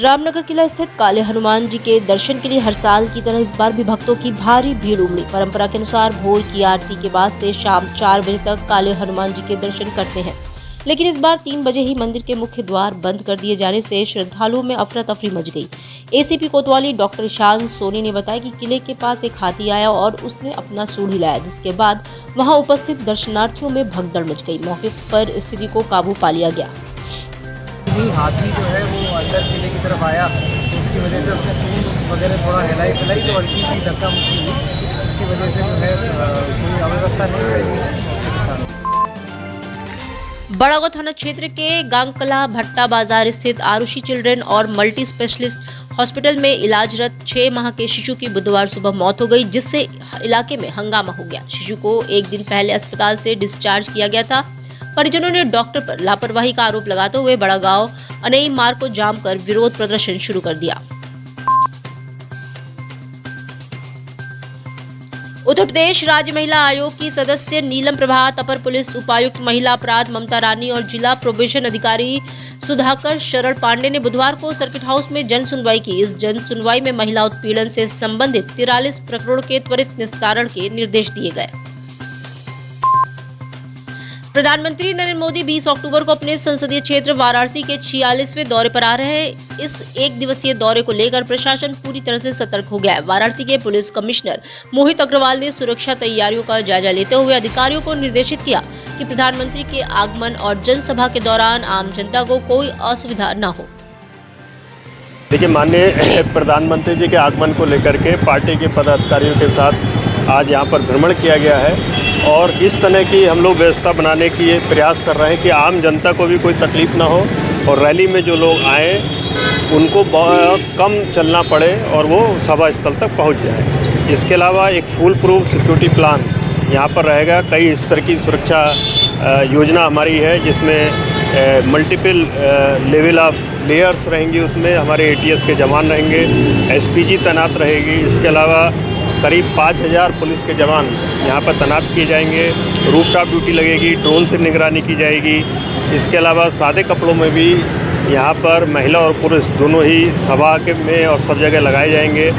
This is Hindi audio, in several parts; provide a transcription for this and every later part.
रामनगर किला स्थित काले हनुमान जी के दर्शन के लिए हर साल की तरह इस बार भी भक्तों की भारी भीड़ उमड़ी। परंपरा के अनुसार भोर की आरती के बाद से शाम 4 बजे तक काले हनुमान जी के दर्शन करते हैं, लेकिन इस बार 3 बजे ही मंदिर के मुख्य द्वार बंद कर दिए जाने से श्रद्धालुओं में अफरा तफरी मच गई। एसीपी कोतवाली डॉक्टर ईशान सोनी ने बताया कि किले के पास एक हाथी आया और उसने अपना सूंड हिलाया, जिसके बाद वहां उपस्थित दर्शनार्थियों में भगदड़ मच गई। मौके पर स्थिति को काबू पा लिया गया। हाथी जो है वो अंदर किले की तरफ आया, तो उसकी वजह से उसने सूंड वगैरह थोड़ा हिलाई तो हल्की सी धक्का मुक्की हुई। उसकी वजह से जो है कोई अव्यवस्था नहीं रही। बड़ागांव थाना क्षेत्र के गांगकला भट्टा बाजार स्थित आरुषि चिल्ड्रन और मल्टी स्पेशलिस्ट हॉस्पिटल में इलाजरत 6 माह के शिशु की बुधवार सुबह मौत हो गई, जिससे इलाके में हंगामा हो गया। शिशु को एक दिन पहले अस्पताल से डिस्चार्ज किया गया था। परिजनों ने डॉक्टर पर लापरवाही का आरोप लगाते हुए बड़ागांव अनई मार्ग को जाम कर विरोध प्रदर्शन शुरू कर दिया। उत्तर प्रदेश राज्य महिला आयोग की सदस्य नीलम प्रभात, अपर पुलिस उपायुक्त महिला अपराध ममता रानी और जिला प्रोबेशन अधिकारी सुधाकर शरण पांडे ने बुधवार को सर्किट हाउस में जन सुनवाई की। इस जन सुनवाई में महिला उत्पीड़न से संबंधित 43 प्रकरणों के त्वरित निस्तारण के निर्देश दिए गए। प्रधानमंत्री नरेंद्र मोदी 20 अक्टूबर को अपने संसदीय क्षेत्र वाराणसी के 46वें दौरे पर आ रहे हैं। इस एक दिवसीय दौरे को लेकर प्रशासन पूरी तरह से सतर्क हो गया है। वाराणसी के पुलिस कमिश्नर मोहित अग्रवाल ने सुरक्षा तैयारियों का जायजा लेते हुए अधिकारियों को निर्देशित किया कि प्रधानमंत्री के आगमन और जनसभा के दौरान आम जनता को कोई असुविधा न हो। देखिए, माननीय प्रधानमंत्री जी के आगमन को लेकर के पार्टी के पदाधिकारियों के साथ आज यहाँ पर भ्रमण किया गया है और इस तरह की हम लोग व्यवस्था बनाने की ये प्रयास कर रहे हैं कि आम जनता को भी कोई तकलीफ ना हो और रैली में जो लोग आए उनको बहुत कम चलना पड़े और वो सभा स्थल तक पहुंच जाए। इसके अलावा एक फुल प्रूफ सिक्योरिटी प्लान यहाँ पर रहेगा। कई स्तर की सुरक्षा योजना हमारी है, जिसमें मल्टीपल लेवल ऑफ लेयर्स रहेंगी। उसमें हमारे ATS के जवान रहेंगे, SPG तैनात रहेगी। इसके अलावा करीब 5000 पुलिस के जवान यहाँ पर तैनात किए जाएंगे। रूफटॉप ड्यूटी लगेगी, ड्रोन से निगरानी की जाएगी। इसके अलावा सादे कपड़ों में भी यहाँ पर महिला और पुरुष दोनों ही सभा के में और सब जगह लगाए जाएंगे।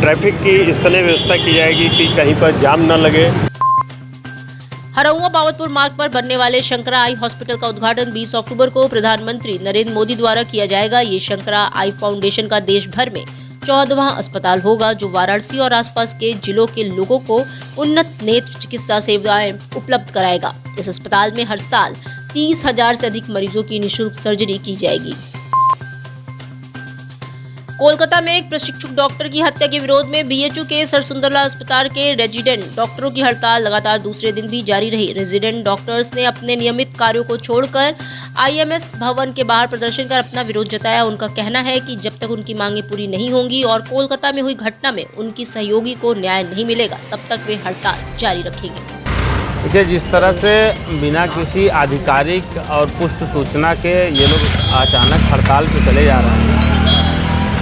ट्रैफिक की इस तरह व्यवस्था की जाएगी कि कहीं पर जाम न लगे। हरौआ बावतपुर मार्ग पर बनने वाले शंकरा आई हॉस्पिटल का उद्घाटन 20 अक्टूबर को प्रधानमंत्री नरेंद्र मोदी द्वारा किया जाएगा। ये शंकरा आई फाउंडेशन का देश भर में 14वां अस्पताल होगा, जो वाराणसी और आसपास के जिलों के लोगों को उन्नत नेत्र चिकित्सा सेवाएं उपलब्ध कराएगा। इस अस्पताल में हर साल 30,000 से अधिक मरीजों की निःशुल्क सर्जरी की जाएगी। कोलकाता में एक प्रशिक्षुक डॉक्टर की हत्या के विरोध में BHU के सरसुंदरलाल अस्पताल के रेजिडेंट डॉक्टरों की हड़ताल लगातार दूसरे दिन भी जारी रही। रेजिडेंट डॉक्टर्स ने अपने नियमित कार्यों को छोड़कर IMS भवन के बाहर प्रदर्शन कर अपना विरोध जताया। उनका कहना है कि जब तक उनकी मांगें पूरी नहीं होंगी और कोलकाता में हुई घटना में उनकी सहयोगी को न्याय नहीं मिलेगा, तब तक वे हड़ताल जारी रखेंगे। देखिए, जिस तरह से बिना किसी आधिकारिक और पुष्ट सूचना के ये लोग अचानक हड़ताल पे चले जा रहे हैं।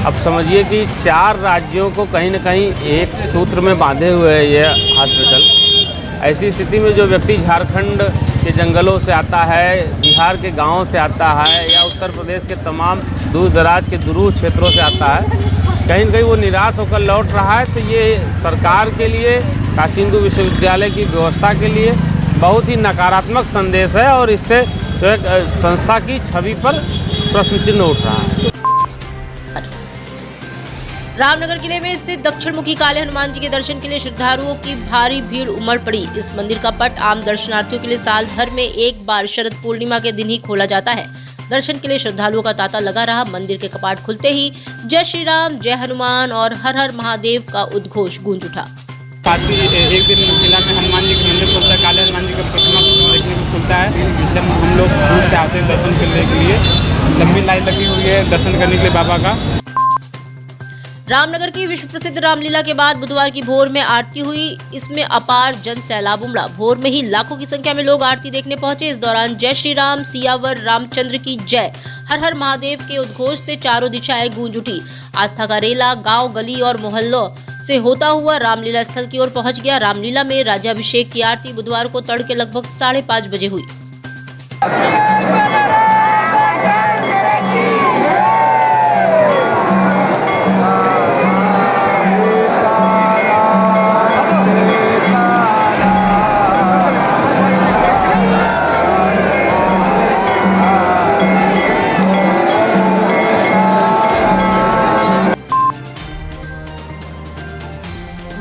अब समझिए कि 4 राज्यों को कहीं न कहीं एक सूत्र में बांधे हुए है ये हॉस्पिटल। ऐसी स्थिति में जो व्यक्ति झारखंड के जंगलों से आता है, बिहार के गांवों से आता है या उत्तर प्रदेश के तमाम दूर दराज के दूर क्षेत्रों से आता है, कहीं न कहीं वो निराश होकर लौट रहा है। तो ये सरकार के लिए, काशी हिंदू विश्वविद्यालय की व्यवस्था के लिए बहुत ही नकारात्मक संदेश है और इससे जो है संस्था की छवि पर प्रश्न चिन्ह उठ रहा है। रामनगर किले में स्थित दक्षिण मुखी काले हनुमान जी के दर्शन के लिए श्रद्धालुओं की भारी भीड़ उमड़ पड़ी। इस मंदिर का पट आम दर्शनार्थियों के लिए साल भर में एक बार शरद पूर्णिमा के दिन ही खोला जाता है। दर्शन के लिए श्रद्धालुओं का तांता लगा रहा। मंदिर के कपाट खुलते ही जय श्री राम, जय हनुमान और हर हर महादेव का उद्घोष गूंज उठा। एक दिन किला में हनुमान जी का मंदिर खुलता है, काले हनुमान जी का प्रतिमा देखने को खुलता है। जब हम लोग दूर से आते हैं दर्शन करने के लिए, लंबी लाइन लगी हुई है दर्शन करने के लिए बाबा का। रामनगर की विश्व प्रसिद्ध रामलीला के बाद बुधवार की भोर में आरती हुई। इसमें अपार जन सैलाब उमड़ा। भोर में ही लाखों की संख्या में लोग आरती देखने पहुंचे। इस दौरान जय श्री राम, सियावर रामचंद्र की जय, हर हर महादेव के उद्घोष से चारों दिशाएं गूंज उठी। आस्था का रेला गांव, गली और मोहल्लों से होता हुआ रामलीला स्थल की ओर पहुंच गया। रामलीला में राज्याभिषेक की आरती बुधवार को तड़के लगभग 5:30 बजे हुई।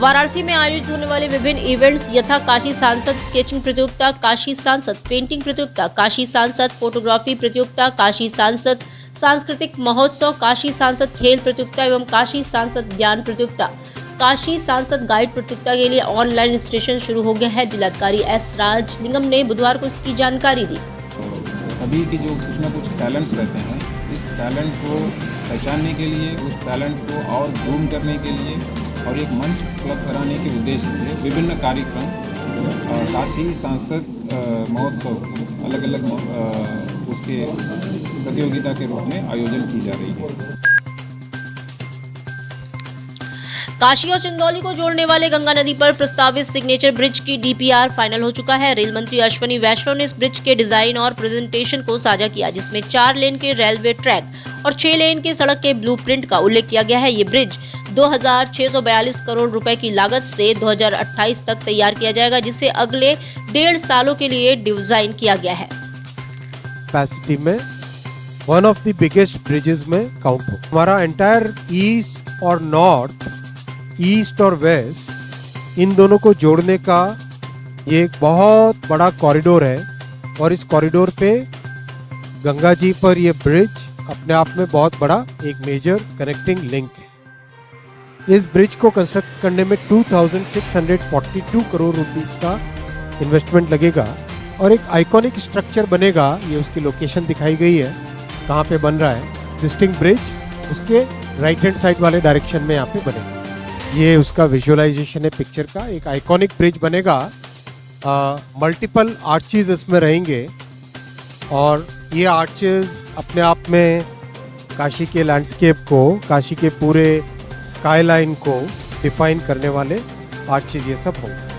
वाराणसी में आयोजित होने वाले विभिन्न इवेंट्स यथा काशी सांसद स्केचिंग प्रतियोगिता, काशी सांसद पेंटिंग प्रतियोगिता, काशी सांसद फोटोग्राफी प्रतियोगिता, काशी सांसद सांस्कृतिक महोत्सव, काशी सांसद खेल प्रतियोगिता एवं काशी सांसद ज्ञान प्रतियोगिता, काशी सांसद गाइड प्रतियोगिता के लिए ऑनलाइन रजिस्ट्रेशन शुरू हो गया है। जिलाधिकारी एस राजलिंगम ने बुधवार को इसकी जानकारी दी। सभी की जो कुछ ना कुछ टैलेंट्स रहते हैं, इस टैलेंट को पहचानने के लिए, उस टैलेंट को और ग्रूम करने के लिए और एक मंच उपलब्ध कराने के उद्देश्य से विभिन्न कार्यक्रम काशी सांसद महोत्सव अलग अलग उसके प्रतियोगिता के रूप में आयोजन की जा रही है। काशी और चंदौली को जोड़ने वाले गंगा नदी पर प्रस्तावित सिग्नेचर ब्रिज की डीपीआर फाइनल हो चुका है। रेल मंत्री अश्विनी वैष्णव ने इस ब्रिज के डिजाइन और प्रेजेंटेशन को साझा किया, जिसमें 4 लेन के रेलवे ट्रैक और 6 लेन के सड़क के ब्लूप्रिंट का उल्लेख किया गया है। ये ब्रिज 2642 करोड़ रुपए की लागत से 2028 तक तैयार किया जाएगा, जिसे अगले 1.5 सालों के लिए डिजाइन किया गया है। कैपेसिटी में one of the biggest bridges में काउंट हो। हमारा एंटायर ईस्ट और नॉर्थ, ईस्ट और वेस्ट, इन दोनों को जोड़ने का ये एक बहुत बड़ा कॉरिडोर है और इस कॉरिडोर पे गंगा जी पर ये ब्रिज अपने आप में बहुत बड़ा एक मेजर कनेक्टिंग लिंक है। इस ब्रिज को कंस्ट्रक्ट करने में 2642 करोड़ रुपीस का इन्वेस्टमेंट लगेगा और एक आइकॉनिक स्ट्रक्चर बनेगा। ये उसकी लोकेशन दिखाई गई है कहाँ पे बन रहा है। एग्जिस्टिंग ब्रिज उसके राइट हैंड साइड वाले डायरेक्शन में यहाँ पे बनेगा। ये उसका विजुअलाइजेशन है पिक्चर का। एक आइकॉनिक ब्रिज बनेगा, मल्टीपल आर्चेज इसमें रहेंगे और ये आर्चेज अपने आप में काशी के लैंडस्केप को, काशी के पूरे स्काईलाइन को डिफाइन करने वाले आर्चेज ये सब होंगे।